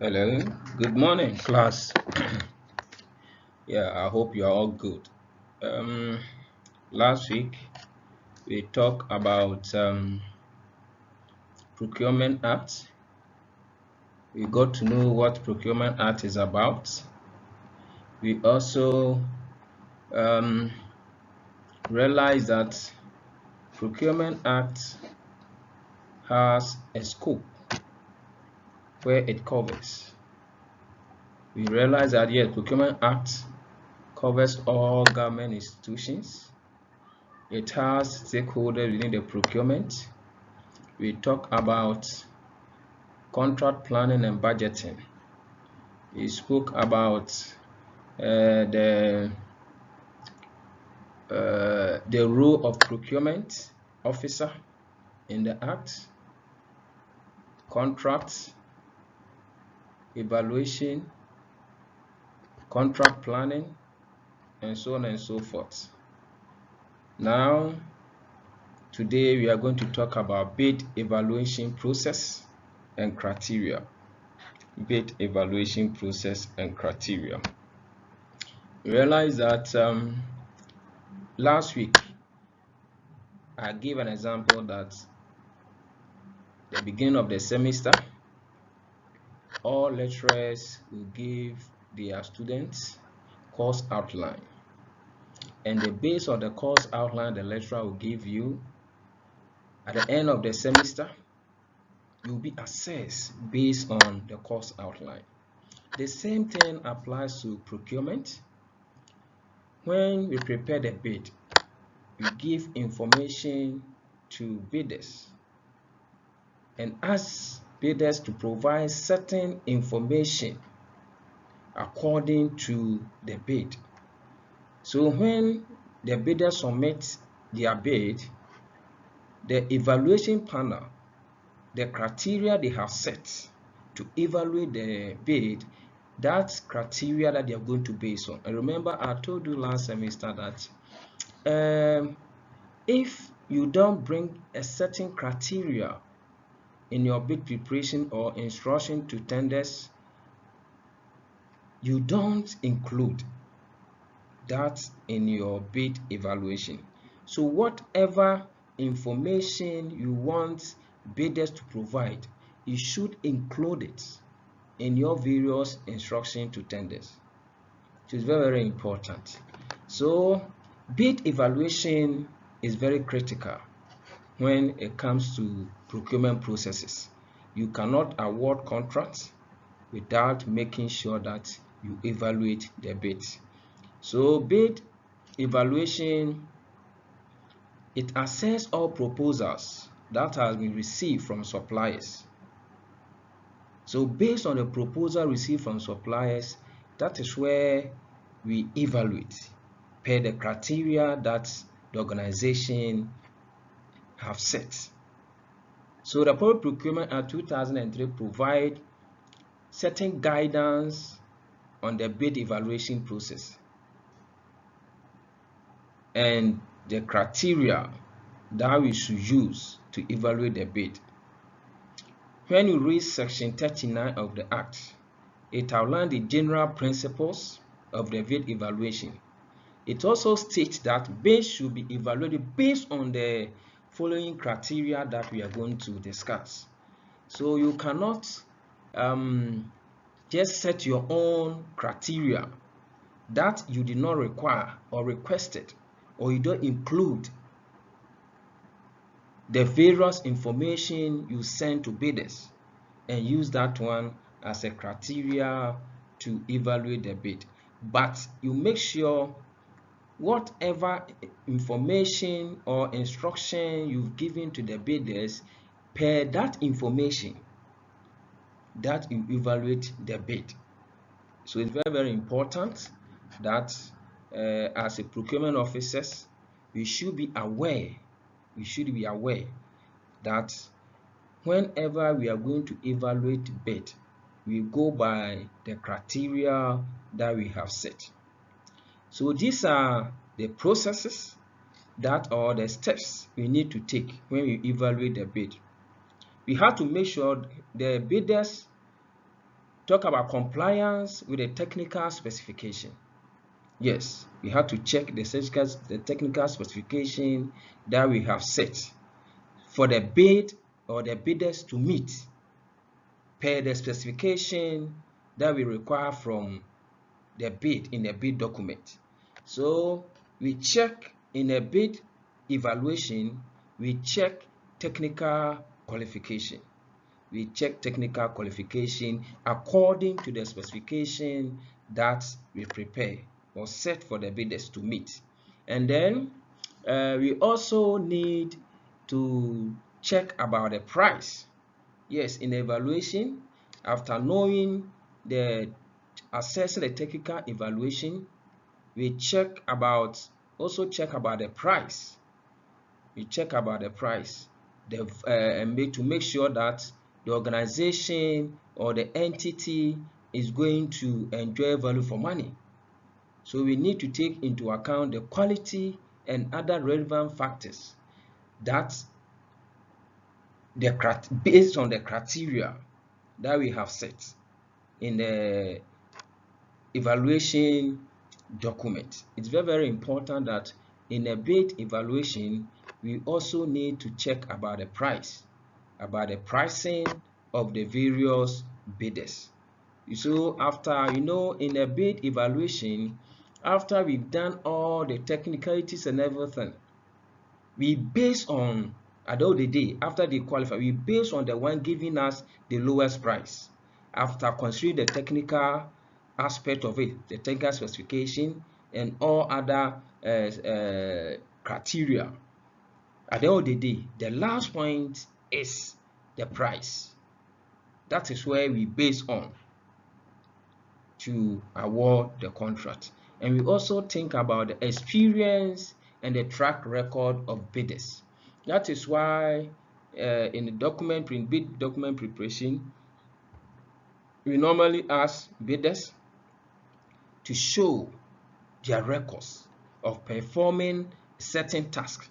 Hello, good morning, class. Yeah, I hope you are all good. Last week we talked about Procurement Act. We got to know what Procurement Act is about. We also realized that Procurement Act has a scope where it covers. We realized that yes, Procurement Act covers all government institutions. It has stakeholders within the procurement. We talk about contract planning and budgeting. We spoke about the role of procurement officer in the act, contract evaluation, contract planning, and so on and so forth. Now, today we are going to talk about bid evaluation process and criteria. Bid evaluation process and criteria. We realize that last week I gave an example that the beginning of the semester, all lecturers will give their students course outline, and the base of the course outline the lecturer will give you at the end of the semester, you'll be assessed based on the course outline. The same thing applies to procurement. When we prepare the bid, we give information to bidders and ask bidders to provide certain information according to the bid. So when the bidder submits their bid, the evaluation panel, the criteria they have set to evaluate the bid, that's criteria that they are going to base on. And remember, I told you last semester that if you don't bring a certain criteria in your bid preparation or instruction to tenders, you don't include that in your bid evaluation. So whatever information you want bidders to provide, you should include it in your various instruction to tenders. So it's very, very important. So bid evaluation is very critical when it comes to procurement processes. You cannot award contracts without making sure that you evaluate the bid. So bid evaluation, it assesses all proposals that has been received from suppliers. So based on the proposal received from suppliers, that is where we evaluate per the criteria that the organization have set. So the Public Procurement Act 2003 provide certain guidance on the bid evaluation process and the criteria that we should use to evaluate the bid. When you read section 39 of the Act, it outlines the general principles of the bid evaluation. It also states that bids should be evaluated based on the following criteria that we are going to discuss. So you cannot just set your own criteria that you did not require or requested, or you don't include the various information you send to bidders and use that one as a criteria to evaluate the bid. But you make sure whatever information or instruction you've given to the bidders, per that information that you evaluate the bid. So it's very, very important that as a procurement officers, we should be aware that whenever we are going to evaluate bid, we go by the criteria that we have set. So these are the processes that are the steps we need to take when we evaluate the bid. We have to make sure the bidders talk about compliance with the technical specification. Yes, we have to check the technical specification that we have set for the bid or the bidders to meet per the specification that we require from the bid in the bid document. So we check in a bid evaluation, we check technical qualification. We check technical qualification according to the specification that we prepare or set for the bidders to meet. And then we also need to check about the price. Yes, in the evaluation, after knowing assessing the technical evaluation, we also check about the price. We check about the price to make sure that the organization or the entity is going to enjoy value for money. So we need to take into account the quality and other relevant factors that based on the criteria that we have set in the evaluation document. It's very, very important that in a bid evaluation, we also need to check about the price, about the pricing of the various bidders. So after, in a bid evaluation, after we've done all the technicalities and everything, we base on, at the end of the day, after they qualify, we base on the one giving us the lowest price. After considering the technical aspect of it, the technical specification, and all other criteria, at the end of the day, the last point is the price. That is where we base on to award the contract. And we also think about the experience and the track record of bidders. That is why in the bid document preparation, we normally ask bidders to show their records of performing certain tasks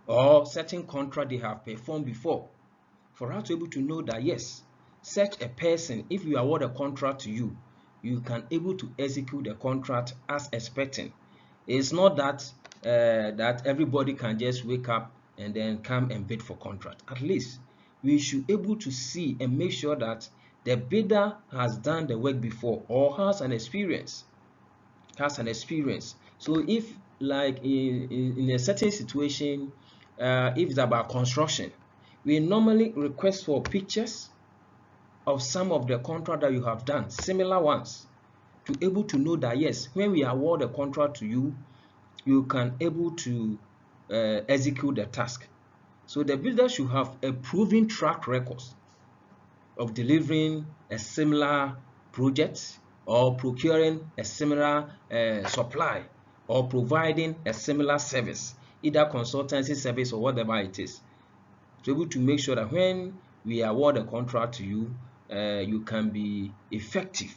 or certain contract they have performed before, for us to be able to know that yes, such a person, if we award a contract to you, you can able to execute the contract as expecting. It's not that that everybody can just wake up and then come and bid for contract. At least we should able to see and make sure that the bidder has done the work before or has an experience. So if like in a certain situation, if it's about construction, we normally request for pictures of some of the contract that you have done, similar ones, to able to know that yes, when we award a contract to you, you can able to execute the task. So the builder should have a proven track record of delivering a similar project or procuring a similar supply or providing a similar service, either consultancy service or whatever it is, to be able to make sure that when we award a contract to you, you can be effective.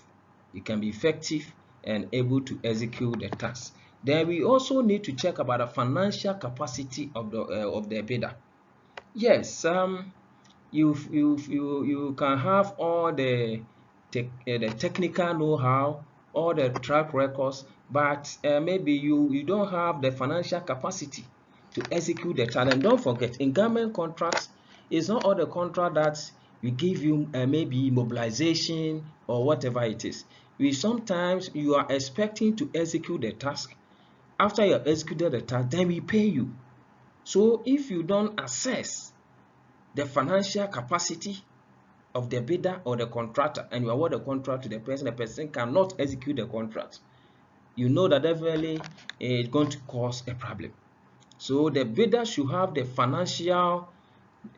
You can be effective and able to execute the task. Then we also need to check about the financial capacity of the bidder. Yes, you can have all the technical know-how, all the track records, but maybe you don't have the financial capacity to execute the task. And don't forget, in government contracts, it's not all the contract that we give you maybe mobilization or whatever it is. Sometimes you are expecting to execute the task. After you have executed the task, then we pay you. So if you don't assess the financial capacity of the bidder or the contractor and you award the contract to the person cannot execute the contract, you know that definitely it's going to cause a problem. So the bidder should have the financial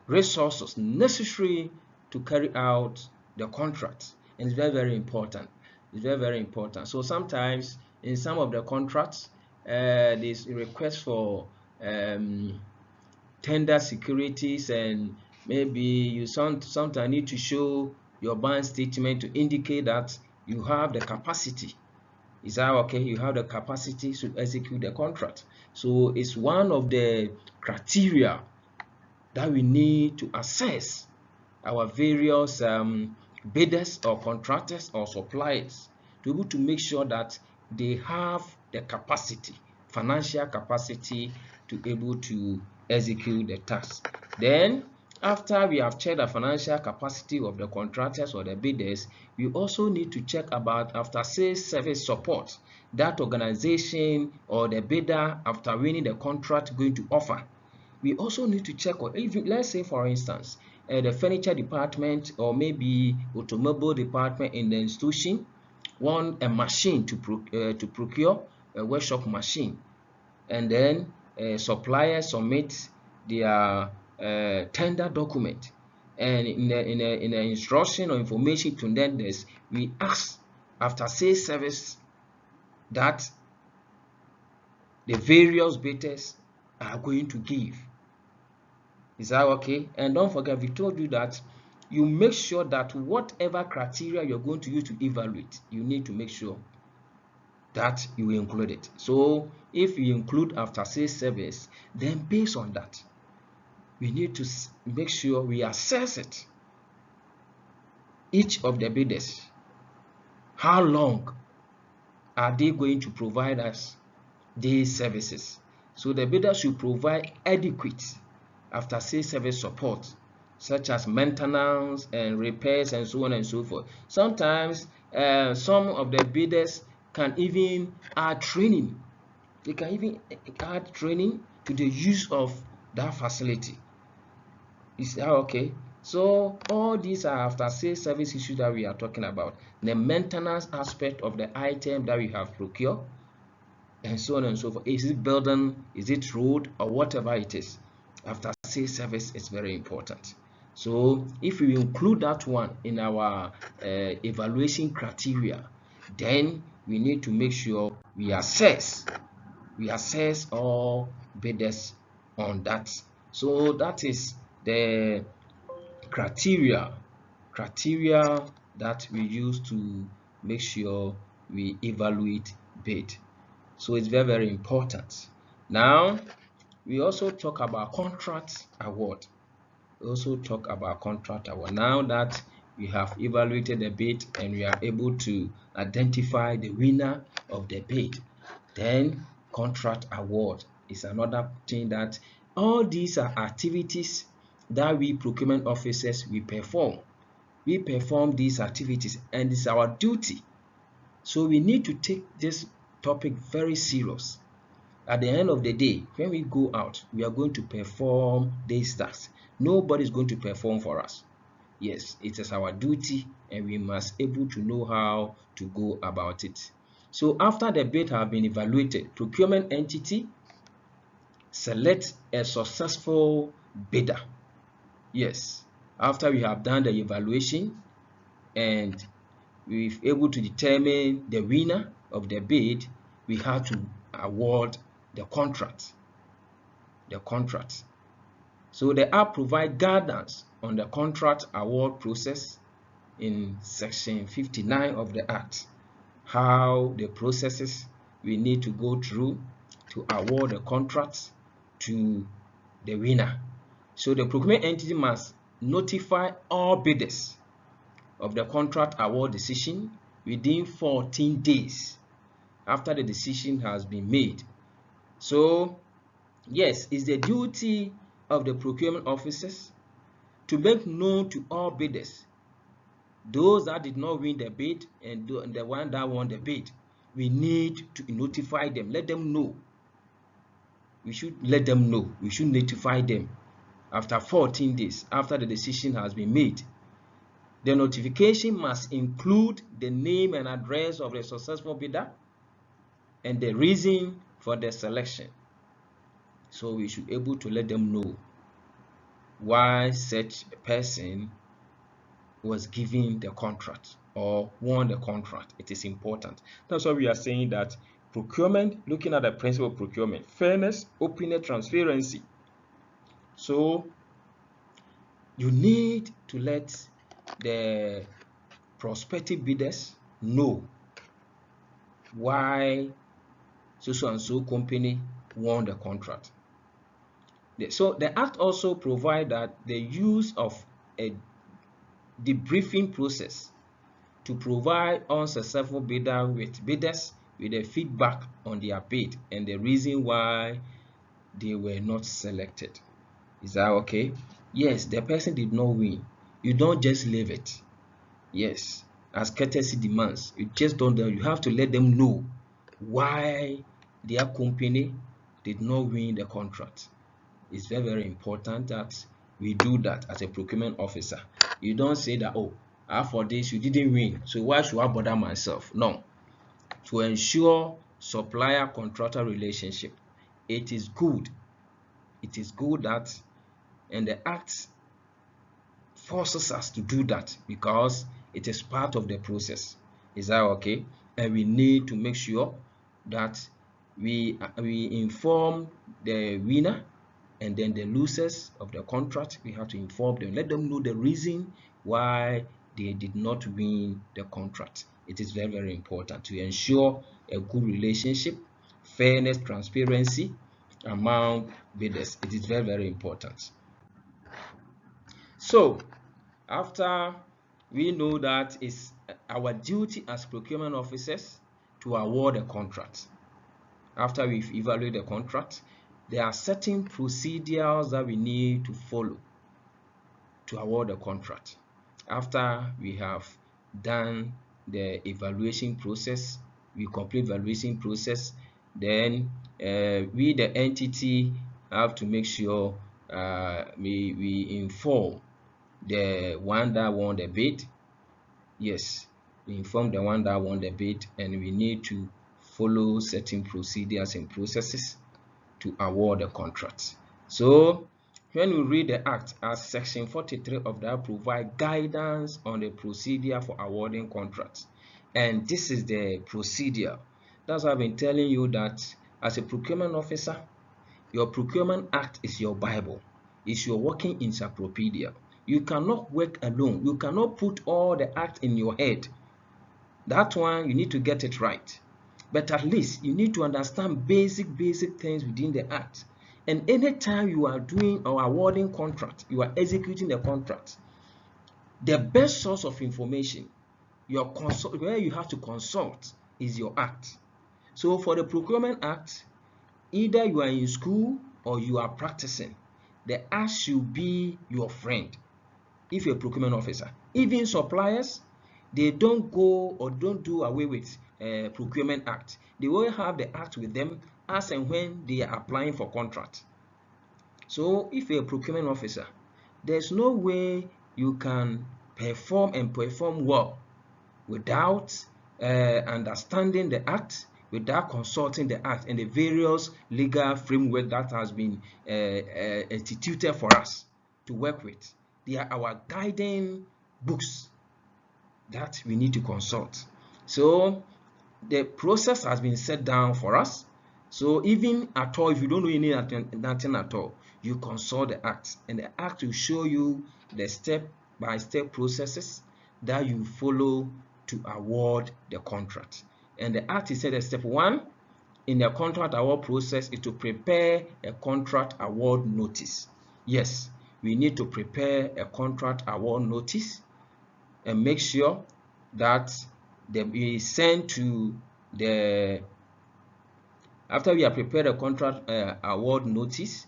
resources necessary to carry out the contract, and it's very, very important. It's very, very important. So sometimes in some of the contracts, there's a request for tender securities, and maybe you sometimes need to show your bank statement to indicate that you have the capacity. Is that okay? You have the capacity to execute the contract. So it's one of the criteria that we need to assess our various bidders or contractors or suppliers to be able to make sure that they have the capacity, financial capacity, to able to execute the task. Then after we have checked the financial capacity of the contractors or the bidders, we also need to check about after sales service support that organization or the bidder after winning the contract going to offer. We also need to check on, if let's say for instance, the furniture department or maybe automobile department in the institution want a machine to procure, a workshop machine, and then suppliers submit their tender document, and in the instruction or information to lenders, we ask after sales service that the various bidders are going to give. Is that okay? And don't forget, we told you that you make sure that whatever criteria you're going to use to evaluate, you need to make sure that you include it. So if you include after sales service, then based on that, we need to make sure we assess it. Each of the bidders, how long are they going to provide us these services? So the bidder should provide adequate after sales service support, such as maintenance and repairs and so on and so forth. Sometimes some of the bidders can even add training. They can even add training to the use of that facility. Is that okay? So all these are after sales service issues that we are talking about. The maintenance aspect of the item that we have procured, and so on and so forth. Is it building, is it road, or whatever it is? After sales service is very important. So if we include that one in our evaluation criteria, then we need to make sure we assess all bidders on that. So that is the criteria that we use to make sure we evaluate bid. So it's very, very important. Now, we also talk about contract award. Now that we have evaluated the bid and we are able to identify the winner of the bid, then contract award is another thing that all these are activities that we procurement officers we perform. We perform these activities and it's our duty. So we need to take this topic very serious. At the end of the day, when we go out, we are going to perform these tasks. Nobody is going to perform for us. Yes, it is our duty and we must able to know how to go about it. So after the bid have been evaluated, procurement entity select a successful bidder. Yes, after we have done the evaluation and we're able to determine the winner of the bid, we have to award the contract. So the app provides guidance on the contract award process in section 59 of the Act, how the processes we need to go through to award the contract to the winner. So the procurement entity must notify all bidders of the contract award decision within 14 days after the decision has been made. So yes, it's the duty of the procurement officers to make known to all bidders, those that did not win the bid and the one that won the bid. We need to notify them, let them know. We should let them know. We should notify them after 14 days after the decision has been made. The notification must include the name and address of the successful bidder and the reason for the selection. So we should be able to let them know why such a person was given the contract or won the contract. It is important. That's why we are saying that procurement, looking at the principle of procurement, fairness, openness, transparency. So you need to let the prospective bidders know why so and so company won the contract. So the Act also provides that the use of a debriefing process to provide unsuccessful bidders with a feedback on their bid and the reason why they were not selected. Is that okay? Yes, the person did not win. You don't just leave it. Yes, as courtesy demands, you just don't. You have to let them know why their company did not win the contract. It's very, very important that we do that as a procurement officer. You don't say that, oh, for this you didn't win, so why should I bother myself? No. To ensure supplier contractor relationship, it is good. It is good that, and the act forces us to do that because it is part of the process. Is that okay? And we need to make sure that we inform the winner and then the losers of the contract. We have to inform them, let them know the reason why they did not win the contract. It is very, very important to ensure a good relationship, fairness, transparency among bidders. It is very, very important. So after we know that it's our duty as procurement officers to award a contract. After we've evaluated the contract, there are certain procedures that we need to follow to award a contract. After we have done the evaluation process, we complete evaluation process, then we, the entity, have to make sure we inform the one that won the bid. Yes, we inform the one that won the bid, and we need to follow certain procedures and processes to award the contract. So when we read the act, as section 43 of that provide guidance on the procedure for awarding contracts, and this is the procedure. That's why I've been telling you that as a procurement officer, your procurement act is your Bible, is your working encyclopedia. You cannot work alone. You cannot put all the act in your head. That one, you need to get it right. But at least you need to understand basic things within the act. And anytime you are doing or awarding contract, you are executing the contract, the best source of information, where you have to consult, is your act. So for the procurement act, either you are in school or you are practicing, the act should be your friend. If you're a procurement officer, even suppliers, they don't go or don't do away with procurement act. They will have the act with them as and when they are applying for contract. So if you're a procurement officer, there's no way you can perform well without understanding the act, without consulting the act and the various legal framework that has been instituted for us to work with. They are our guiding books that we need to consult. So the process has been set down for us. So even at all, if you don't know nothing at all, you consult the act, and the act will show you the step-by-step processes that you follow to award the contract. And the act is said that step 1 in the contract award process is to prepare a contract award notice. Yes, we need to prepare a contract award notice and make sure that we send to the, after we have prepared a contract award notice,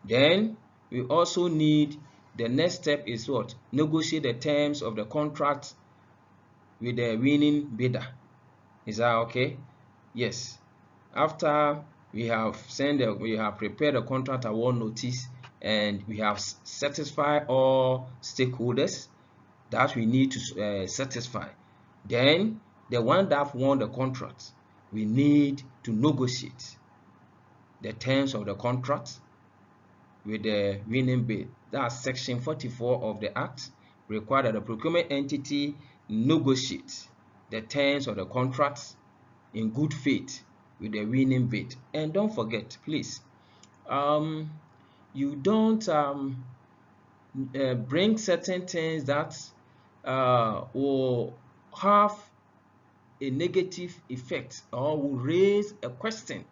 then we also need, the next step is what? Negotiate the terms of the contract with the winning bidder. Is that okay? Yes. After we have prepared a contract award notice and we have satisfied all stakeholders that we need to satisfy, then the one that won the contract, we need to negotiate the terms of the contract with the winning bid. That's section 44 of the act, require that the procurement entity negotiate the terms of the contracts in good faith with the winning bid. And don't forget, please, you don't bring certain things that will have a negative effect or will raise a question.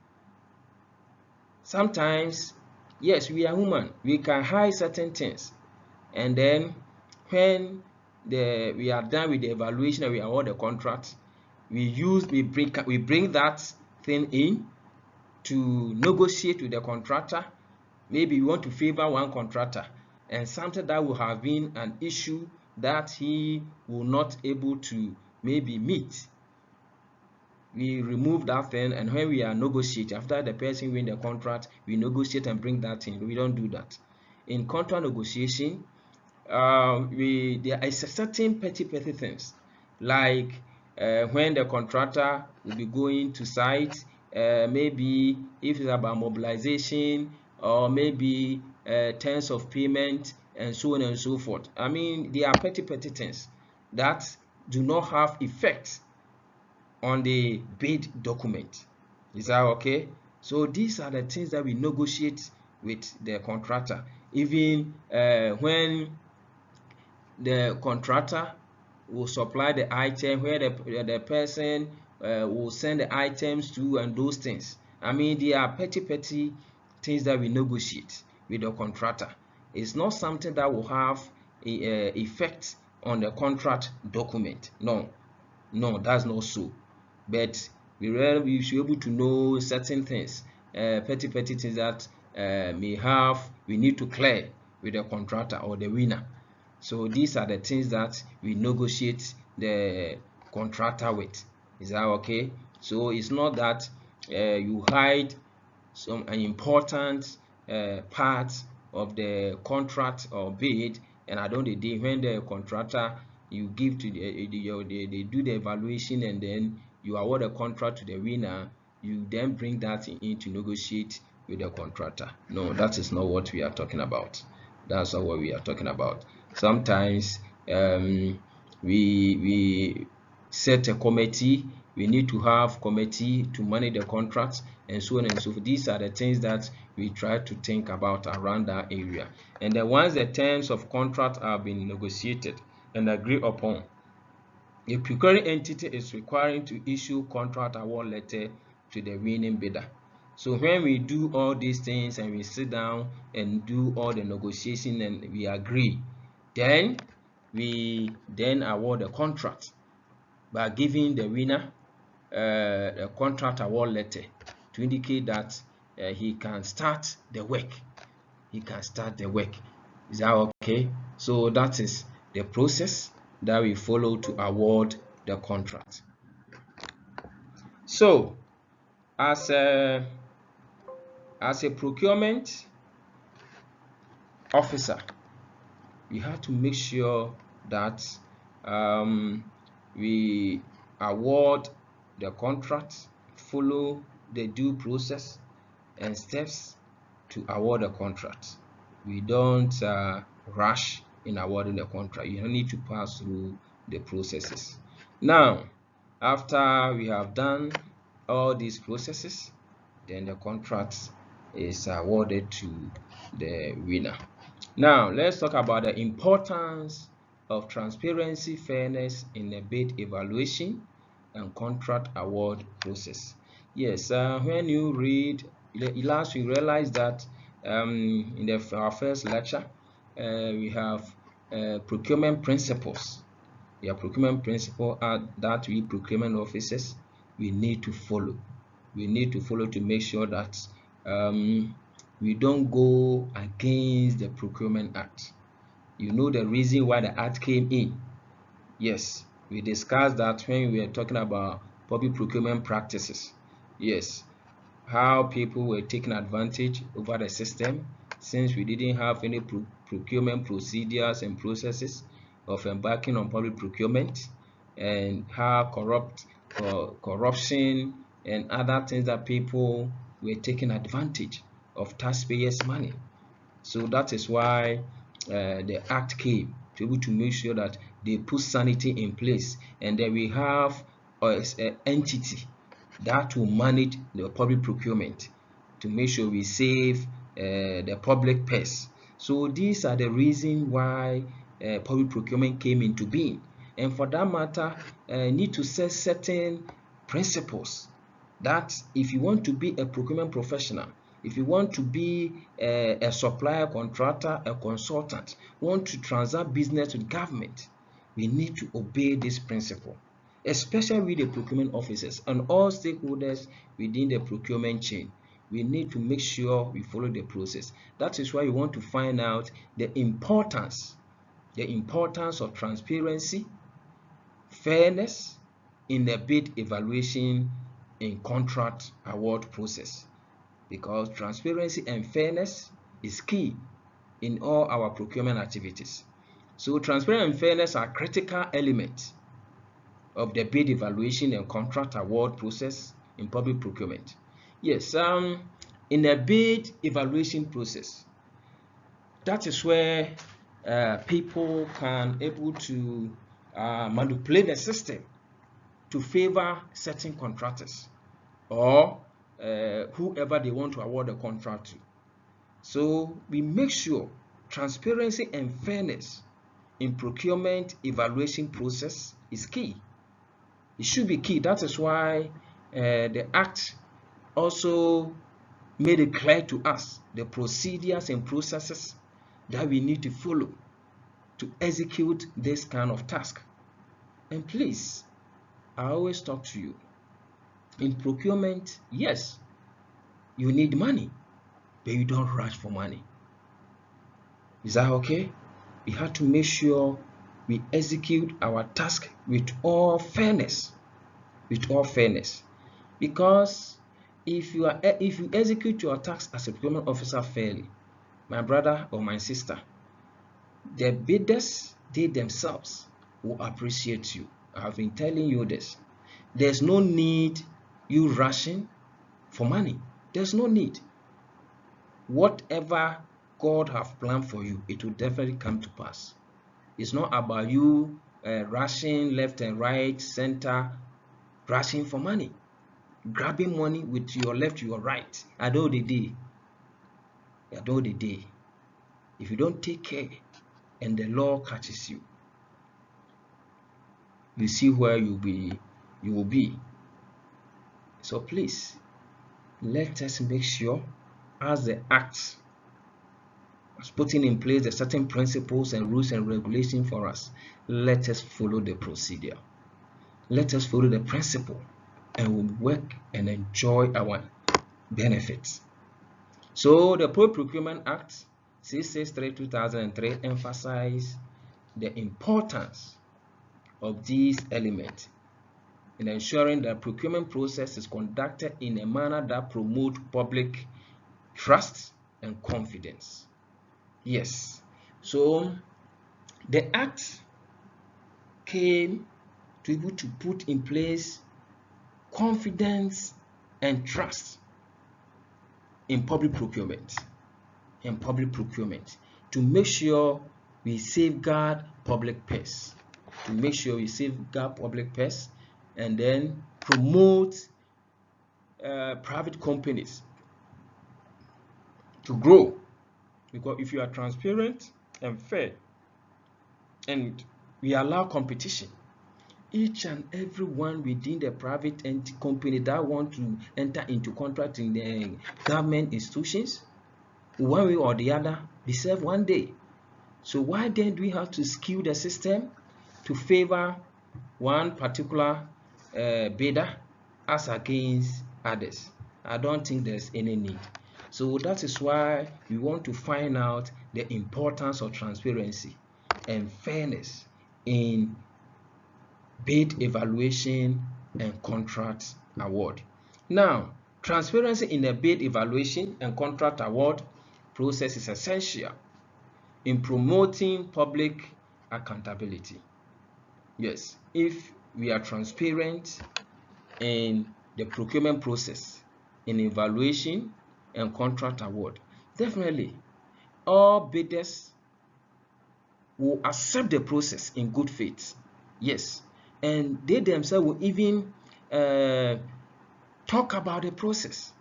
Sometimes, yes, we are human, we can hide certain things, and then when we are done with the evaluation and we award the contract, we bring that thing in to negotiate with the contractor. Maybe we want to favor one contractor and something that will have been an issue that he will not able to maybe meet. We remove that thing, and when we are negotiating, after the person win the contract, we negotiate and bring that in. We don't do that. In contract negotiation, there is a certain petty things, like when the contractor will be going to site, maybe if it's about mobilization, or maybe terms of payment, and so on and so forth. I mean, there are petty things that do not have effect on the bid document. Is that okay? So these are the things that we negotiate with the contractor. Even when the contractor will supply the item, where the person will send the items to, and those things. I mean, there are petty things that we negotiate with the contractor. It's not something that will have a effect on the contract document. No, that's not so. But we should be able to know certain things, petty things that we need to clear with the contractor or the winner. So these are the things that we negotiate the contractor with. Is that okay? So it's not that you hide an important part of the contract or bid, and at the end of the day, when the contractor you give to they do the evaluation, and then you award a contract to the winner, you then bring that in to negotiate with the contractor. No, that is not what we are talking about. That's not what we are talking about. Sometimes we set a committee. We need to have committee to manage the contracts, and so on and so forth. These are the things that we try to think about around that area. And then once the terms of contract have been negotiated and agreed upon, the procuring entity is requiring to issue contract award letter to the winning bidder. So when we do all these things and we sit down and do all the negotiation and we agree, then we award the contract by giving the winner a contract award letter to indicate that he can start the work. Is that okay? So that is the process that we follow to award the contract. So as a procurement officer, we have to make sure that we award the contract, follow the due process and steps to award the contract. We don't rush in awarding the contract. You need to pass through the processes. Now, after we have done all these processes, then the contract is awarded to the winner. Now, let's talk about the importance of transparency, fairness in the bid evaluation and contract award process. Yes, when you read last, we realized that in our first lecture, we have procurement principles. The procurement principles are that we procurement officers, we need to follow. We need to follow to make sure that we don't go against the Procurement Act. You know the reason why the Act came in. Yes, we discussed that when we were talking about public procurement practices. Yes, how people were taking advantage over the system since we didn't have any procurement procedures and processes of embarking on public procurement, and how corruption and other things that people were taking advantage of taxpayers' money. So that is why the Act came, to be able to make sure that they put sanity in place, and that we have an entity that will manage the public procurement to make sure we save the public purse. So these are the reasons why public procurement came into being. And for that matter, need to set certain principles that if you want to be a procurement professional, if you want to be a supplier, contractor, a consultant, want to transact business with government, we need to obey this principle, especially with the procurement officers and all stakeholders within the procurement chain. We need to make sure we follow the process. That is why we want to find out the importance of transparency, fairness in the bid evaluation and contract award process, because transparency and fairness is key in all our procurement activities. So transparency and fairness are critical elements of the bid evaluation and contract award process in public procurement. Yes, in the bid evaluation process, that is where people can able to manipulate the system to favor certain contractors or whoever they want to award the contract to. So we make sure transparency and fairness in procurement evaluation process is key. It should be key. That is why the Act also made it clear to us the procedures and processes that we need to follow to execute this kind of task. And please, I always talk to you. In procurement, yes, you need money, but you don't rush for money. Is that okay? We have to make sure we execute our task with all fairness. Because if you execute your task as a procurement officer fairly, my brother or my sister, the bidders, they themselves will appreciate you. I have been telling you this. There's no need you rushing for money. There's no need. Whatever God have planned for you, it will definitely come to pass. It's not about you rushing left and right, center, rushing for money, grabbing money with your left, your right. At the end of the day, if you don't take care and the law catches you, you see where you will be. So please, let us make sure, as the Act is putting in place the certain principles and rules and regulations for us, let us follow the procedure. Let us follow the principle and we'll work and enjoy our benefits. So the Procurement Act 663/2003 emphasizes the importance of these elements in ensuring that procurement process is conducted in a manner that promotes public trust and confidence. Yes, so the Act came to be able to put in place confidence and trust in public procurement, to make sure we safeguard public purse, and then promote private companies to grow. Because if you are transparent and fair and we allow competition, each and every one within the private company that want to enter into contract in the government institutions, one way or the other, be served one day. So why then do we have to skew the system to favor one particular bidder as against others? I don't think there's any need. So that is why we want to find out the importance of transparency and fairness in bid evaluation and contract award. Now, transparency in the bid evaluation and contract award process is essential in promoting public accountability. Yes, if we are transparent in the procurement process, in evaluation and contract award, definitely all bidders will accept the process in good faith. Yes, and they themselves will even talk about the process.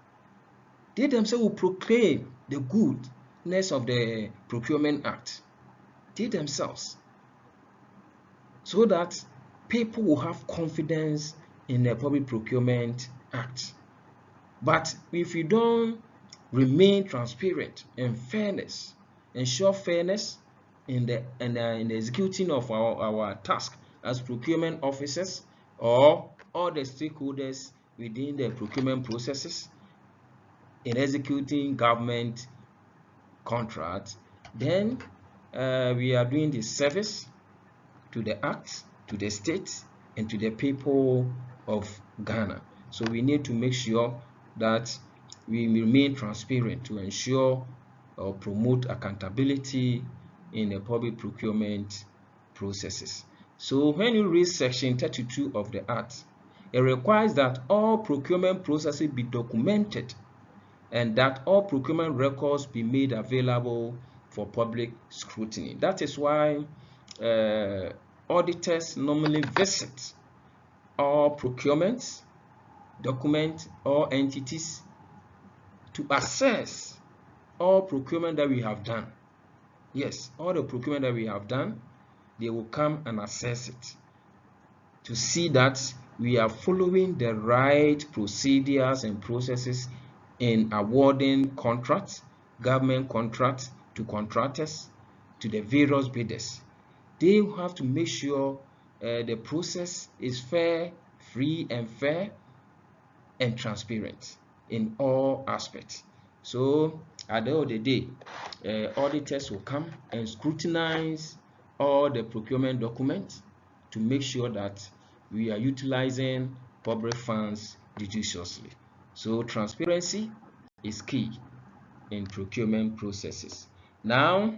They themselves will proclaim the goodness of the Procurement Act. They themselves, so that people will have confidence in the Public Procurement Act. But if you don't remain transparent and fairness, ensure fairness in the executing of our task as procurement officers or all the stakeholders within the procurement processes in executing government contracts, then we are doing the service to the act, to the state, and to the people of Ghana. So we need to make sure that we remain transparent to ensure or promote accountability in the public procurement processes. So when you read section 32 of the Act, it requires that all procurement processes be documented and that all procurement records be made available for public scrutiny. That is why auditors normally visit all procurement documents or entities to assess all procurement that we have done. Yes, all the procurement that we have done, they will come and assess it to see that we are following the right procedures and processes in awarding contracts, government contracts to contractors, to the various bidders. They have to make sure the process is fair, free and fair and transparent in all aspects. So at the end of the day, auditors will come and scrutinize all the procurement documents to make sure that we are utilizing public funds judiciously. So transparency is key in procurement processes. Now,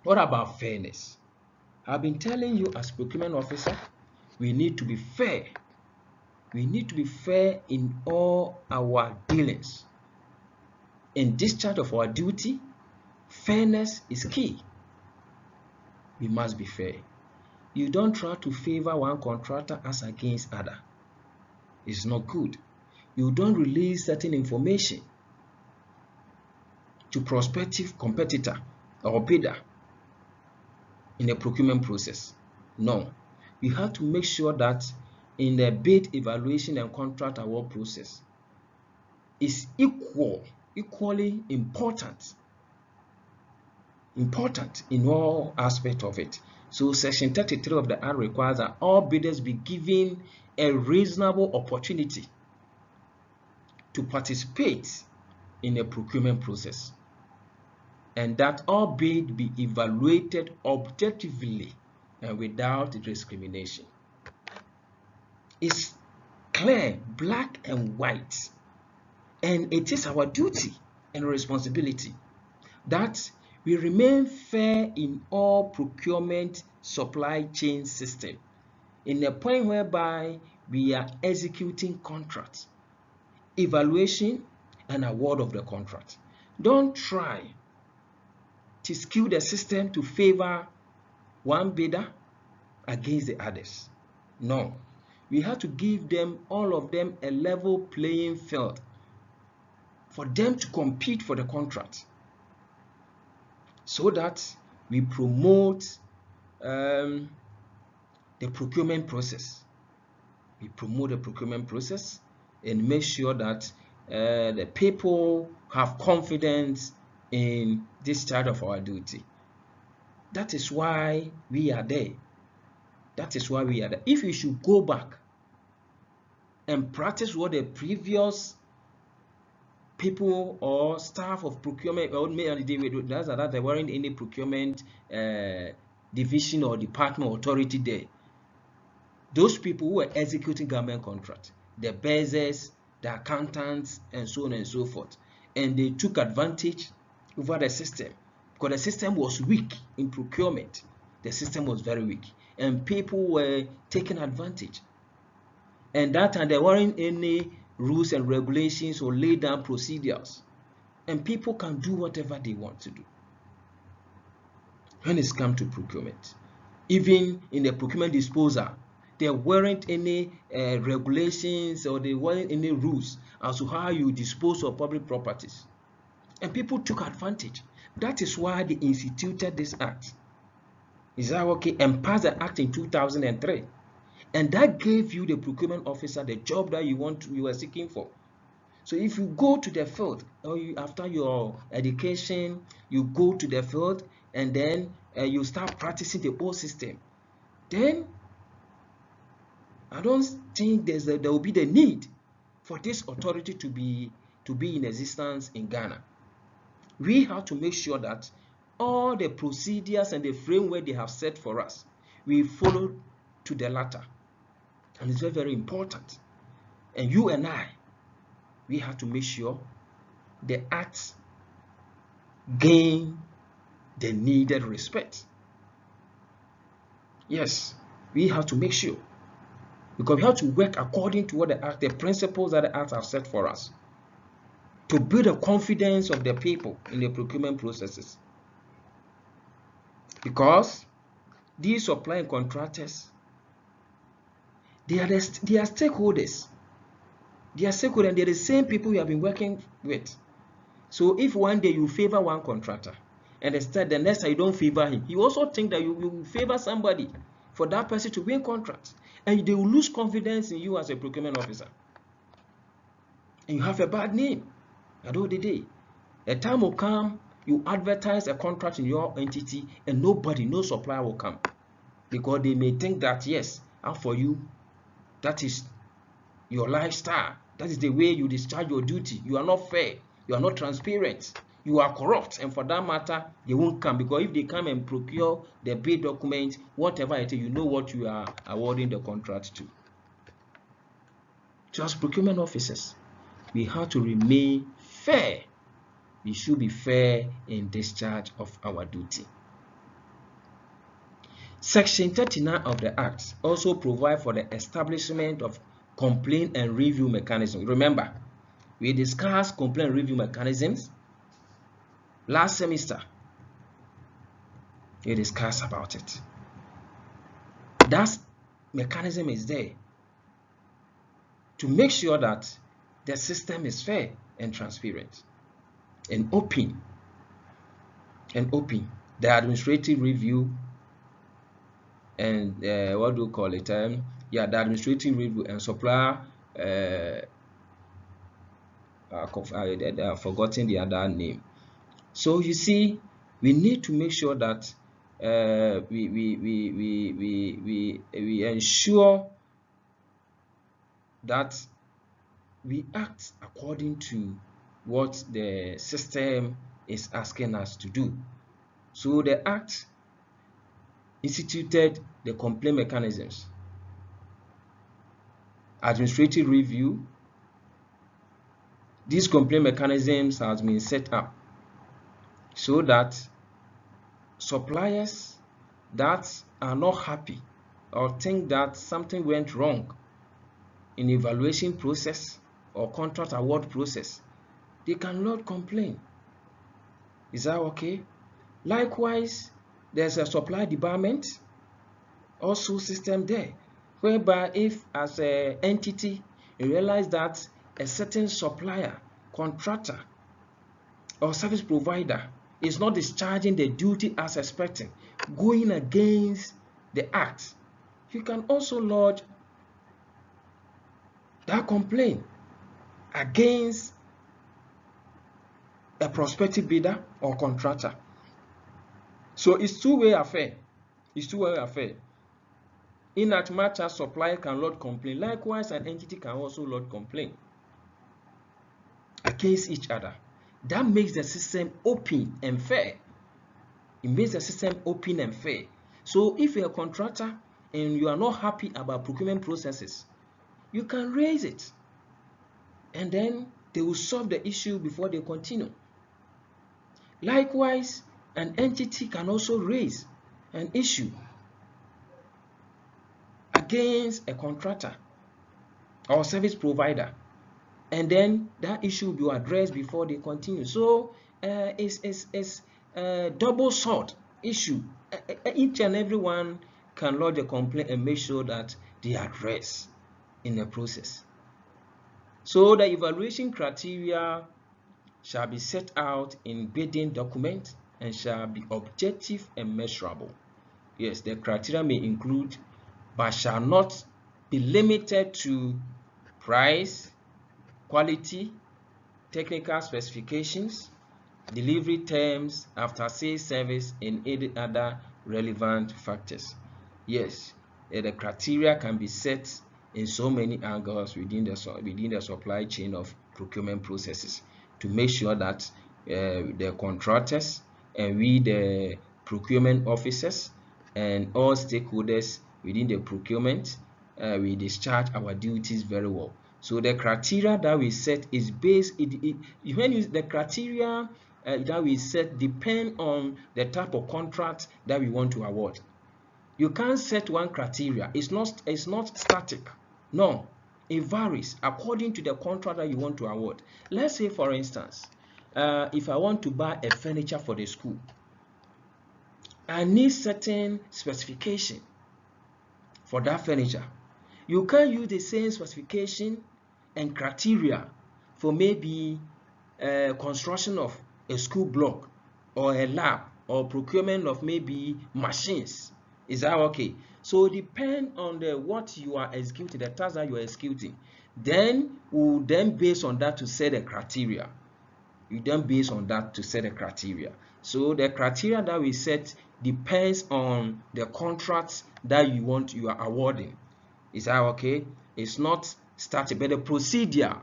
what about fairness? I've been telling you as procurement officer, we need to be fair. We need to be fair in all our dealings. In discharge of our duty, fairness is key. We must be fair. You don't try to favor one contractor as against other. It's not good. You don't release certain information to prospective competitor or bidder in the procurement process. No. You have to make sure that in the bid evaluation and contract award process is equally important in all aspects of it. So section 33 of the Act requires that all bidders be given a reasonable opportunity to participate in a procurement process, and that all bids be evaluated objectively and without discrimination. It's clear, black and white, and it is our duty and responsibility that we remain fair in all procurement supply chain system in a point whereby we are executing contracts, evaluation and award of the contract. Don't try to skew the system to favor one bidder against the others. No, we have to give them, all of them, a level playing field for them to compete for the contract, so that we promote the procurement process. We promote the procurement process and make sure that the people have confidence in discharge of our duty. That is why we are there. That is why we are there. If we should go back and practice what the previous people or staff of procurement or that there weren't any procurement division or department authority there, those people who were executing government contracts, the bearers, the accountants, and so on and so forth, and they took advantage over the system because the system was weak in procurement. The system was very weak, and people were taking advantage. And that time there weren't any rules and regulations or laid down procedures, and people can do whatever they want to do when it's come to procurement. Even in the procurement disposal, there weren't any regulations or there weren't any rules as to how you dispose of public properties, and people took advantage. That is why they instituted this act. Is that okay? And passed the act in 2003. And that gave you, the procurement officer, the job that you were seeking for. So if you go to the field, or after your education, you go to the field, and then you start practicing the old system, then I don't think there will be the need for this authority to be in existence in Ghana. We have to make sure that all the procedures and the framework they have set for us, we follow to the latter. And it's very, very important. And you and I, we have to make sure the acts gain the needed respect. Yes, we have to make sure, because we have to work according to what the principles that the acts have set for us, to build the confidence of the people in the procurement processes. Because these supply and contractors, they are stakeholders. They are stakeholders, and they are the same people you have been working with. So if one day you favor one contractor, and instead the next time you don't favor him, you also think that you favor somebody for that person to win contracts, and they will lose confidence in you as a procurement officer, and you have a bad name. At the end of the day, a time will come, you advertise a contract in your entity, and no supplier will come, because they may think that yes, and for you, that is your lifestyle, that is the way you discharge your duty. You are not fair, you are not transparent, you are corrupt, and for that matter, they won't come, because if they come and procure the bid document, whatever it is, you know what you are awarding the contract to. Just procurement officers, we have to remain fair. We should be fair in discharge of our duty. Section 39 of the Act also provides for the establishment of complaint and review mechanisms. Remember, we discussed complaint and review mechanisms last semester. We discussed about it. That mechanism is there to make sure that the system is fair and transparent and open. The administrative review and what do you call it? The administrative review and supplier. I've forgotten the other name. So you see, we need to make sure that we ensure that we act according to what the system is asking us to do. So the Act instituted the complaint mechanisms, administrative review. These complaint mechanisms has been set up so that suppliers that are not happy or think that something went wrong in evaluation process or contract award process, they can lodge complaint. Is that okay? Likewise, there's a supply department also system there, whereby if as an entity you realize that a certain supplier, contractor, or service provider is not discharging the duty as expected, going against the Act, you can also lodge that complaint against a prospective bidder or contractor. So it's two-way affair. In as much as supplier can lodge complaint, likewise an entity can also lodge complaint against each other. That makes the system open and fair. It makes the system open and fair. So if you're a contractor and you are not happy about procurement processes, you can raise it, and then they will solve the issue before they continue. Likewise, an entity can also raise an issue against a contractor or service provider, and then that issue will be addressed before they continue. So it's a double sword issue. Each and every one can lodge a complaint and make sure that they address in the process. So the evaluation criteria shall be set out in bidding document and shall be objective and measurable. Yes, the criteria may include, but shall not be limited to price, quality, technical specifications, delivery terms, after sales service, and any other relevant factors. Yes, the criteria can be set in so many angles within the supply chain of procurement processes to make sure that the contractors and we, the procurement officers, and all stakeholders within the procurement, we discharge our duties very well. So the criteria that we set is based, the criteria that we set depend on the type of contract that we want to award. You can't set one criteria. It's not static. No, it varies according to the contract that you want to award. Let's say, for instance, if I want to buy a furniture for the school, I need certain specification for that furniture. You can't use the same specification and criteria for maybe construction of a school block or a lab or procurement of maybe machines. Is that okay? So depend on what you are executing, the task that you are executing. Then we'll then base on that to set the criteria. You then base on that to set the criteria. So the criteria that we set depends on the contracts that you are awarding. Is that okay? It's not static, but the procedure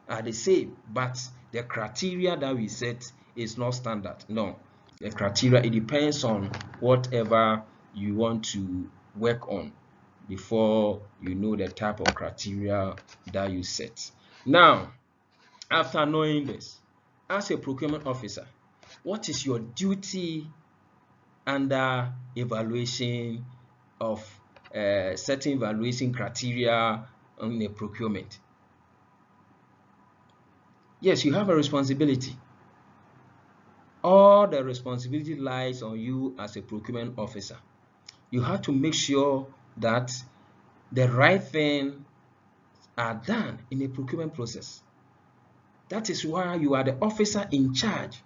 are the same, but the criteria that we set is not standard. No, the criteria, it depends on whatever you want to work on before you know the type of criteria that you set. Now, after knowing this, as a procurement officer, what is your duty under evaluation of certain evaluation criteria on a procurement? Yes, you have a responsibility. All the responsibility lies on you as a procurement officer. You have to make sure that the right thing are done in a procurement process. That is why you are the officer in charge.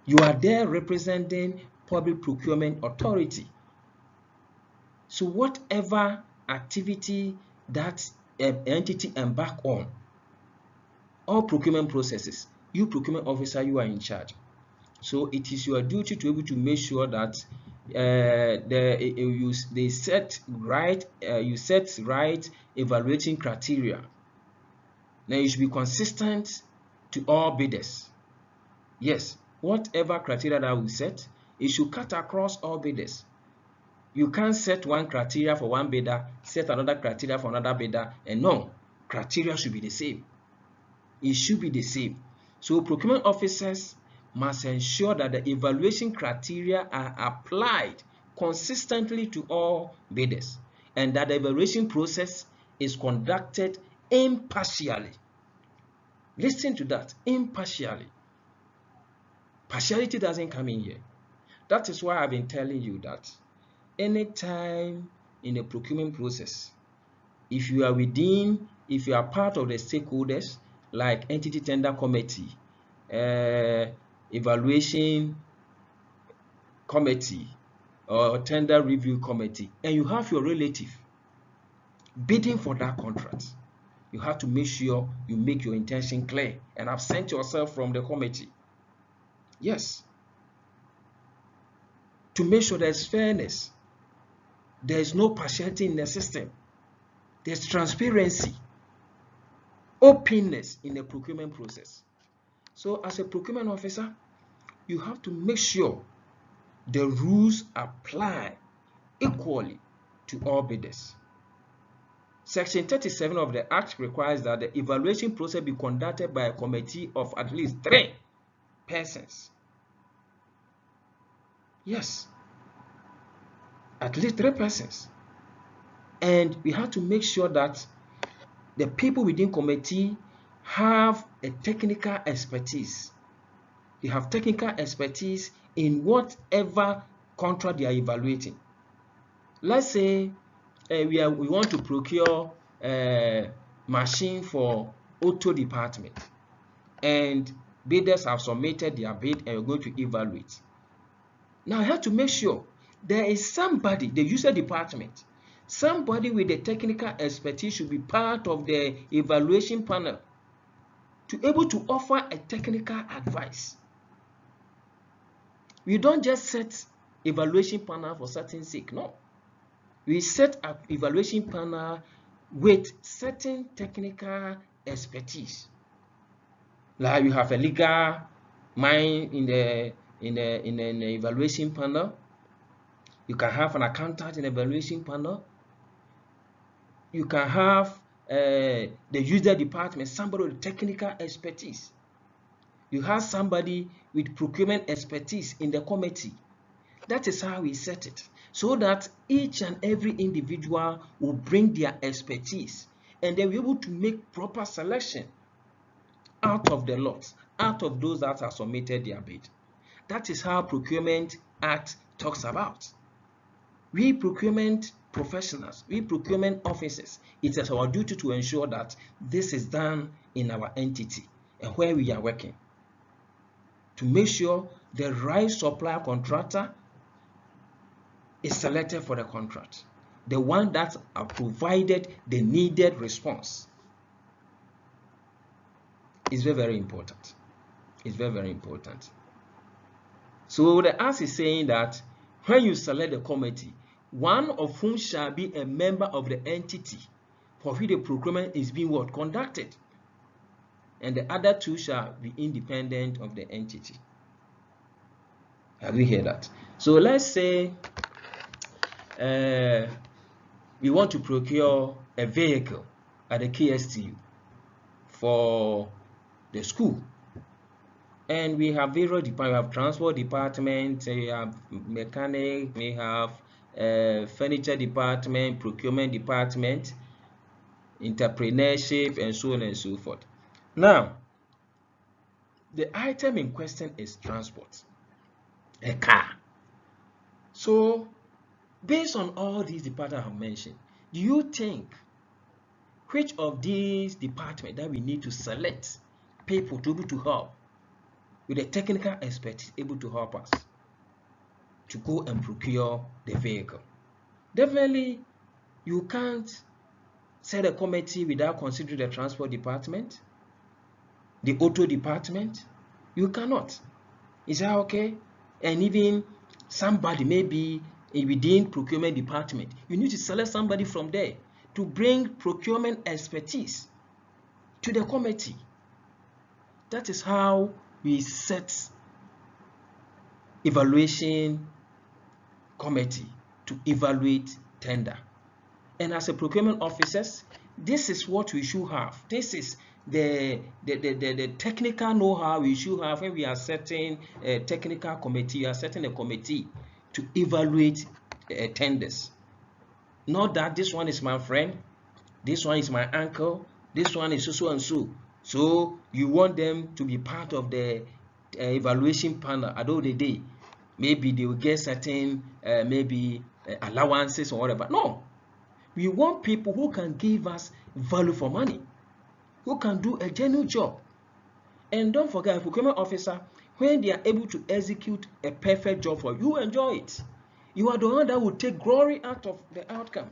You are there representing public procurement authority. So whatever activity that entity embark on, all procurement processes, you procurement officer, you are in charge. So it is your duty to be able to make sure that you set right evaluating criteria. Now you should be consistent to all bidders. Yes, whatever criteria that we set, it should cut across all bidders. You can't set one criteria for one bidder, set another criteria for another bidder, and no, criteria should be the same. It should be the same. So procurement officers must ensure that the evaluation criteria are applied consistently to all bidders and that the evaluation process is conducted impartially. Listen to that, impartially. Partiality doesn't come in here. That is why I've been telling you that anytime in a procurement process, if you are part of the stakeholders like entity tender committee, evaluation committee, or tender review committee, and you have your relative bidding for that contract, you have to make sure you make your intention clear and absent yourself from the committee. Yes. To make sure there's fairness, there's no partiality in the system, there's transparency, openness in the procurement process. So as a procurement officer, you have to make sure the rules apply equally to all bidders. Section 37 of the Act requires that the evaluation process be conducted by a committee of at least 3 persons. Yes, at least 3 persons. And we have to make sure that the people within committee have a technical expertise. They have technical expertise in whatever contract they are evaluating. Let's say we want to procure a machine for auto department, and bidders have submitted their bid and we're going to evaluate. Now I have to make sure there is somebody, the user department, somebody with the technical expertise should be part of the evaluation panel. to able to offer a technical advice. We don't just set evaluation panel for certain sake, no. We set an evaluation panel with certain technical expertise. Like you have a legal mind in the evaluation panel. You can have an accountant in the evaluation panel. You can have the user department, somebody with technical expertise. You have somebody with procurement expertise in the committee. That is how we set it, so that each and every individual will bring their expertise and they'll be able to make proper selection out of the lots, out of those that have submitted their bid. That is how Procurement Act talks about. We procurement professionals, we procurement officers, it is our duty to ensure that this is done in our entity and where we are working, to make sure the right supplier contractor is selected for the contract, the one that provided the needed response. It's very, very important. It's very, very important. So the act is saying that when you select the committee, one of whom shall be a member of the entity for which the procurement is being conducted, and the other two shall be independent of the entity. Have we heard that? So let's say we want to procure a vehicle at the KSTU for the school, and we have various departments. We have transport department, we have mechanic, we have furniture department, procurement department, entrepreneurship, and so on and so forth. Now, the item in question is transport, a car. So, based on all these departments I have mentioned, do you think which of these departments that we need to select people to be able to help with the technical expertise able to help us to go and procure the vehicle? Definitely, you can't set a committee without considering the transport department, the auto department. You cannot. Is that okay? And even somebody maybe within procurement department, you need to select somebody from there to bring procurement expertise to the committee. That is how we set evaluation committee to evaluate tender. And as a procurement officers, this is what we should have. This is the technical know-how we should have when we are setting a technical committee, we are setting a committee to evaluate tenders. Not that this one is my friend, this one is my uncle, this one is so and so. So you want them to be part of the evaluation panel. At the end of the day, maybe they will get certain allowances or whatever. No, we want people who can give us value for money, who can do a genuine job. And don't forget, a procurement officer, when they are able to execute a perfect job for you, enjoy it. You are the one that will take glory out of the outcome.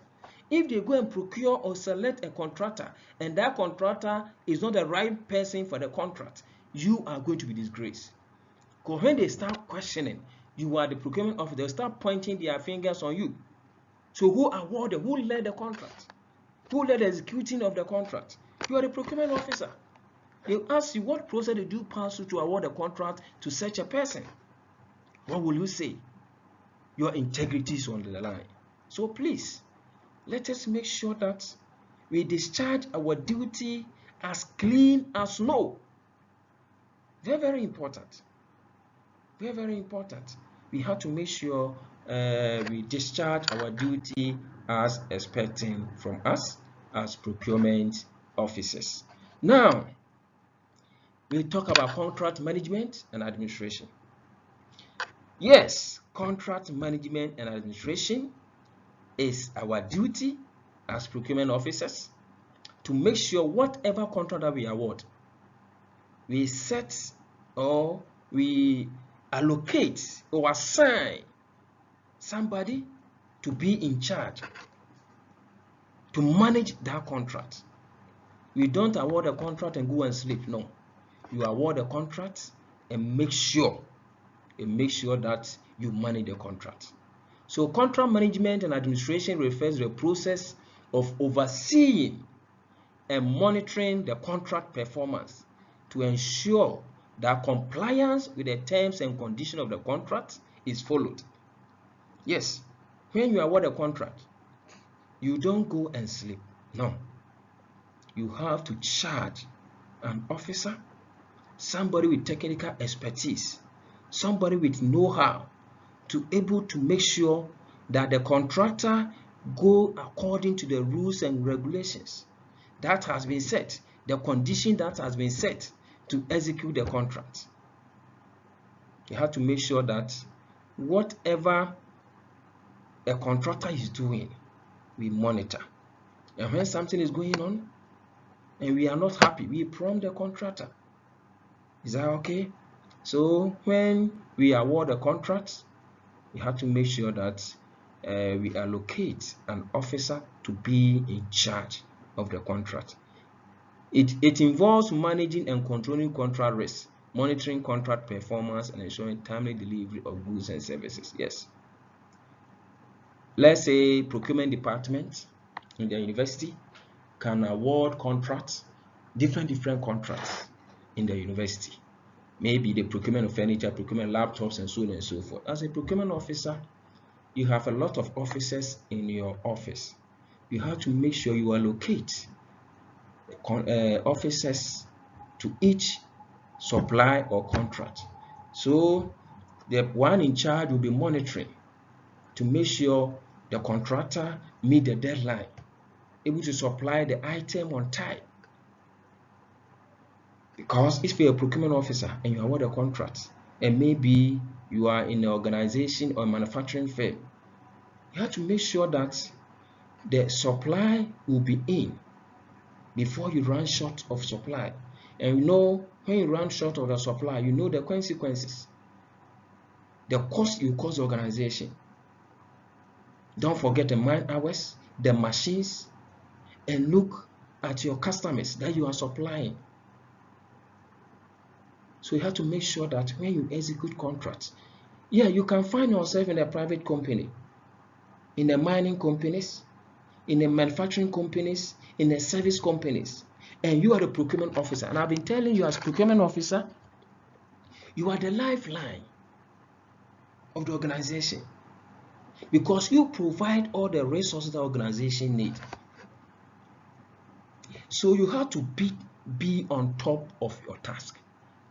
If they go and procure or select a contractor and that contractor is not the right person for the contract, you are going to be disgraced. Because when they start questioning, you are the procurement officer, they'll start pointing their fingers on you. So who awarded, who led the contract? Who led the executing of the contract? You are the procurement officer. They'll ask you what process did you pass through to award a contract to such a person. What will you say? Your integrity is on the line. So please, let us make sure that we discharge our duty as clean as snow. Very, very important. Very, very important. We have to make sure we discharge our duty as expecting from us as procurement officers. Now, we talk about contract management and administration. Yes, contract management and administration is our duty as procurement officers to make sure whatever contract that we award, we set or we allocate or assign somebody to be in charge to manage that contract. We don't award a contract and go and sleep. No. you award a contract and make sure that you manage the contract. So contract management and administration refers to the process of overseeing and monitoring the contract performance to ensure that compliance with the terms and conditions of the contract is followed. Yes, when you award a contract, you don't go and sleep. No. You have to charge an officer, somebody with technical expertise, somebody with know-how, to able to make sure that the contractor go according to the rules and regulations that has been set, the condition that has been set to execute the contract. You have to make sure that whatever a contractor is doing, we monitor. And when something is going on and we are not happy, we prompt the contractor. Is that okay? So when we award a contract, we have to make sure that we allocate an officer to be in charge of the contract. It involves managing and controlling contract risks, monitoring contract performance, and ensuring timely delivery of goods and services. Yes. Let's say procurement department in the university can award contracts, different contracts in the university. Maybe the procurement of furniture, procurement laptops, and so on and so forth. As a procurement officer, you have a lot of officers in your office. You have to make sure you allocate officers to each supply or contract. So the one in charge will be monitoring to make sure the contractor meet the deadline, able to supply the item on time. Because if you're a procurement officer and you award a contract, and maybe you are in an organization or a manufacturing firm, you have to make sure that the supply will be in before you run short of supply. And you know, when you run short of the supply, you know the consequences, the cost you cause the organization. Don't forget the man hours, the machines, and look at your customers that you are supplying. So you have to make sure that when you execute contracts, yeah, you can find yourself in a private company, in the mining companies, in the manufacturing companies, in the service companies, and you are the procurement officer. And I've been telling you, as procurement officer, you are the lifeline of the organization because you provide all the resources the organization needs. So you have to be on top of your task.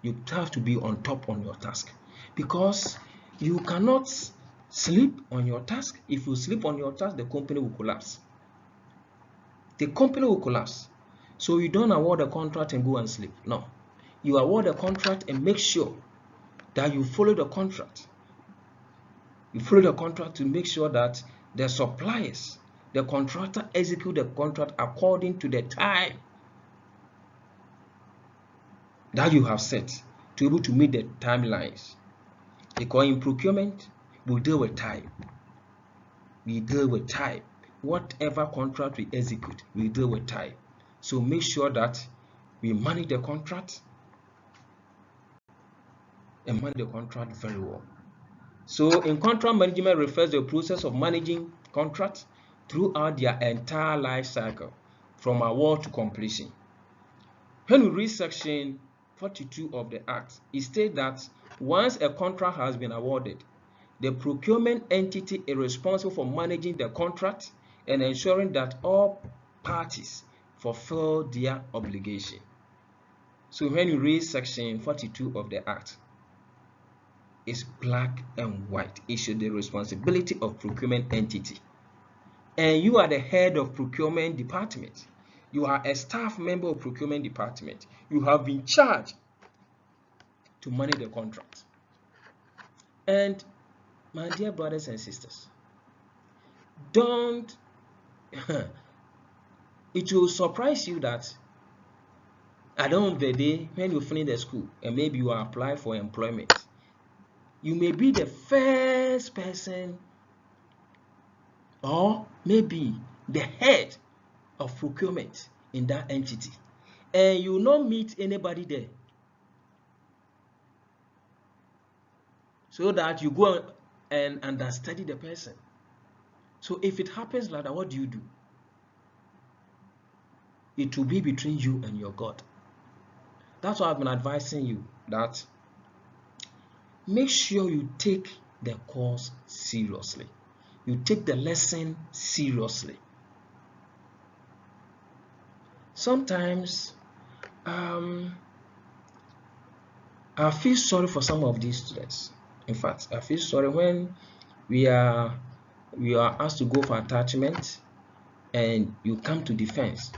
You have to be on top on your task because you cannot sleep on your task. If you sleep on your task, the company will collapse. The company will collapse. So you don't award a contract and go and sleep. No. You award a contract and make sure that you follow the contract. You follow the contract to make sure that the suppliers, the contractor execute the contract according to the time that you have set to be able to meet the timelines. Because in procurement, we deal with time. We deal with time. Whatever contract we execute, we deal with time. So make sure that we manage the contract and manage the contract very well. So in contract management refers to the process of managing contracts throughout their entire life cycle, from award to completion. When we read section 42 of the Act, it states that once a contract has been awarded, the procurement entity is responsible for managing the contract and ensuring that all parties fulfill their obligation. So when you read section 42 of the Act, it's black and white. It shows the responsibility of procurement entity. And you are the head of procurement department. You are a staff member of procurement department. You have been charged to manage the contract. And my dear brothers and sisters, don't it will surprise you that at the end of the day, when you finish the school and maybe you apply for employment, you may be the first person or maybe the head of procurement in that entity, and you will not meet anybody there. so that you go and understudy the person. So if it happens like that, what do? It will be between you and your God. That's why I've been advising you that make sure you take the course seriously. You take the lesson seriously. Sometimes I feel sorry for some of these students. In fact, I feel sorry when we are asked to go for attachment and you come to defense.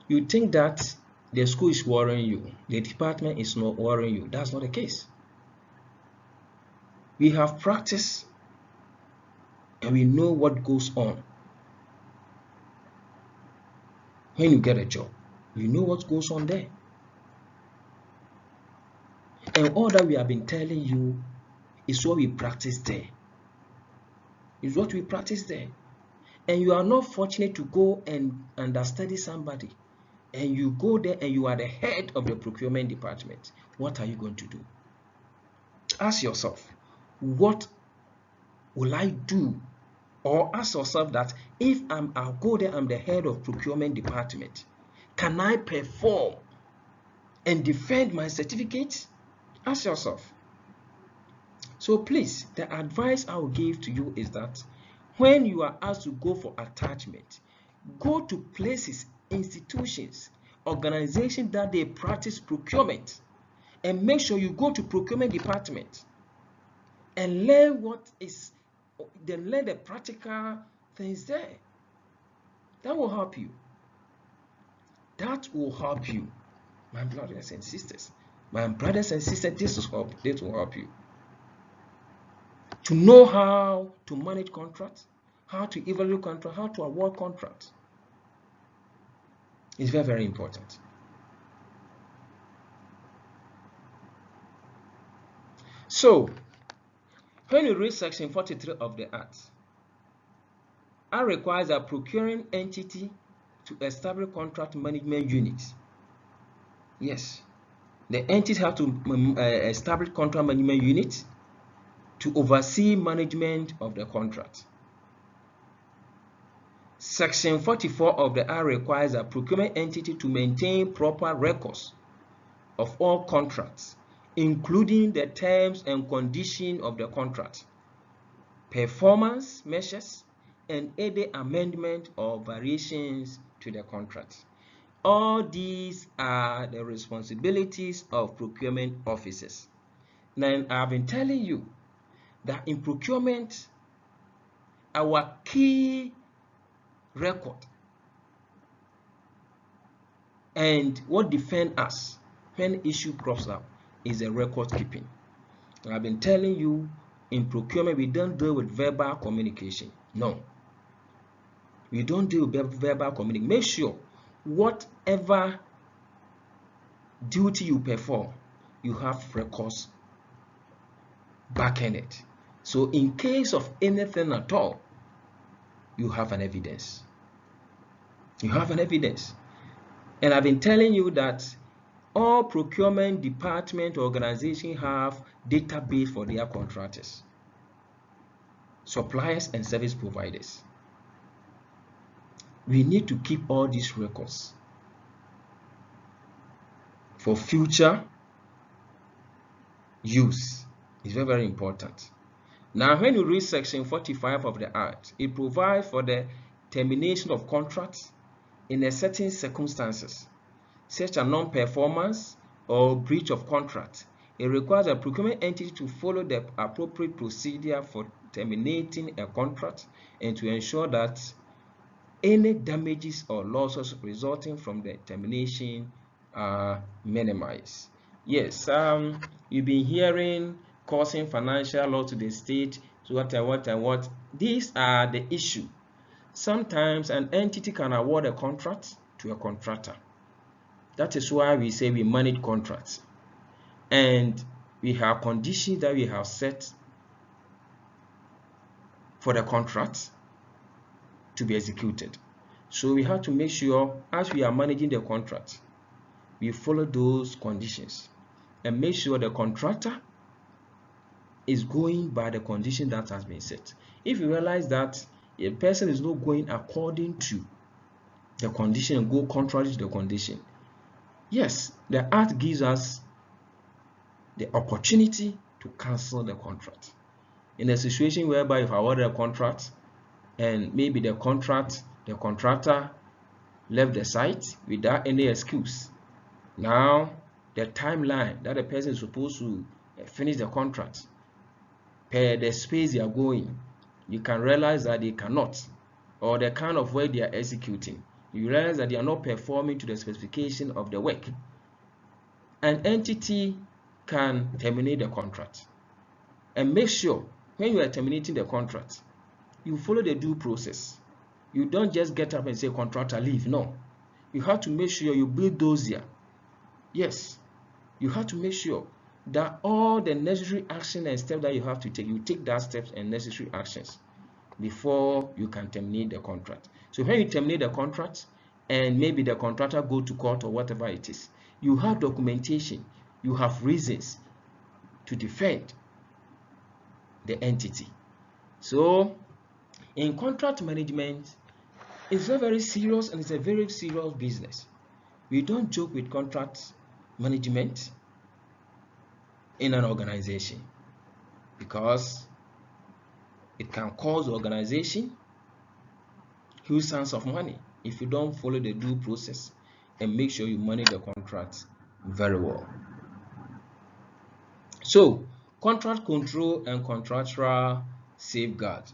You think that the school is worrying you, the department is not worrying you. That's not the case. We have practiced and we know what goes on. When you get a job, you know what goes on there. And all that we have been telling you is what we practice there. Is what we practice there. And you are not fortunate to go and understudy somebody, and you go there and you are the head of the procurement department. What are you going to do? Ask yourself, what will I do? Or ask yourself that if I'll go there, I'm the head of procurement department, can I perform and defend my certificate? Ask yourself. So please, the advice I will give to you is that when you are asked to go for attachment, go to places, institutions, organizations that they practice procurement, and make sure you go to procurement department and learn learn the practical things there. That will help you. That will help you, my brothers and sisters. My brothers and sisters, this will help you to know how to manage contracts, how to evaluate contracts, how to award contracts. It's very, very important. So, when you read section 43 of the Act, it requires a procuring entity to establish contract management units. Yes, the entity have to establish contract management units to oversee management of the contract. Section 44 of the Act requires a procurement entity to maintain proper records of all contracts, including the terms and conditions of the contract, performance measures, and any amendment or variations to the contract. All these are the responsibilities of procurement officers. Now, I've been telling you that in procurement, our key record and what defends us when issue crops up is a record keeping. I've been telling you, in procurement, we don't deal with verbal communication. No, we don't deal with verbal communication. Make sure whatever duty you perform, you have records backing it. So in case of anything at all, you have an evidence. You have an evidence. And I've been telling you that all procurement department organizations have database for their contractors, suppliers, and service providers. We need to keep all these records for future use. It's very, very important. Now, when you read section 45 of the Act, it provides for the termination of contracts in a certain circumstances, such as non-performance or breach of contract. It requires a procurement entity to follow the appropriate procedure for terminating a contract and to ensure that any damages or losses resulting from the termination are minimized. Yes, you've been hearing causing financial loss to the state, so what. These are the issue. Sometimes an entity can award a contract to a contractor. That is why we say we manage contracts. And we have conditions that we have set for the contract to be executed. So we have to make sure, as we are managing the contract, we follow those conditions and make sure the contractor is going by the condition that has been set. If you realize that a person is not going according to the condition and go contrary to the condition, yes, the act gives us the opportunity to cancel the contract. In a situation whereby if I order a contract and maybe the contractor left the site without any excuse, now the timeline that the person is supposed to finish the contract per the space they are going, you can realize that they cannot, or the kind of work they are executing, you realize that they are not performing to the specification of the work. An entity can terminate the contract. And make sure when you are terminating the contract, you follow the due process. You don't just get up and say, contractor, leave. No. You have to make sure you build those there. Yes. You have to make sure that all the necessary action and steps that you have to take, you take that steps and necessary actions before you can terminate the contract. So when you terminate the contract and maybe the contractor go to court or whatever it is, you have documentation, you have reasons to defend the entity. So in contract management, it's very, very serious, and it's a very serious business. We don't joke with contract management in an organization, because it can cause the organization huge sums of money if you don't follow the due process and make sure you manage the contract very well. So contract control and contractual safeguards.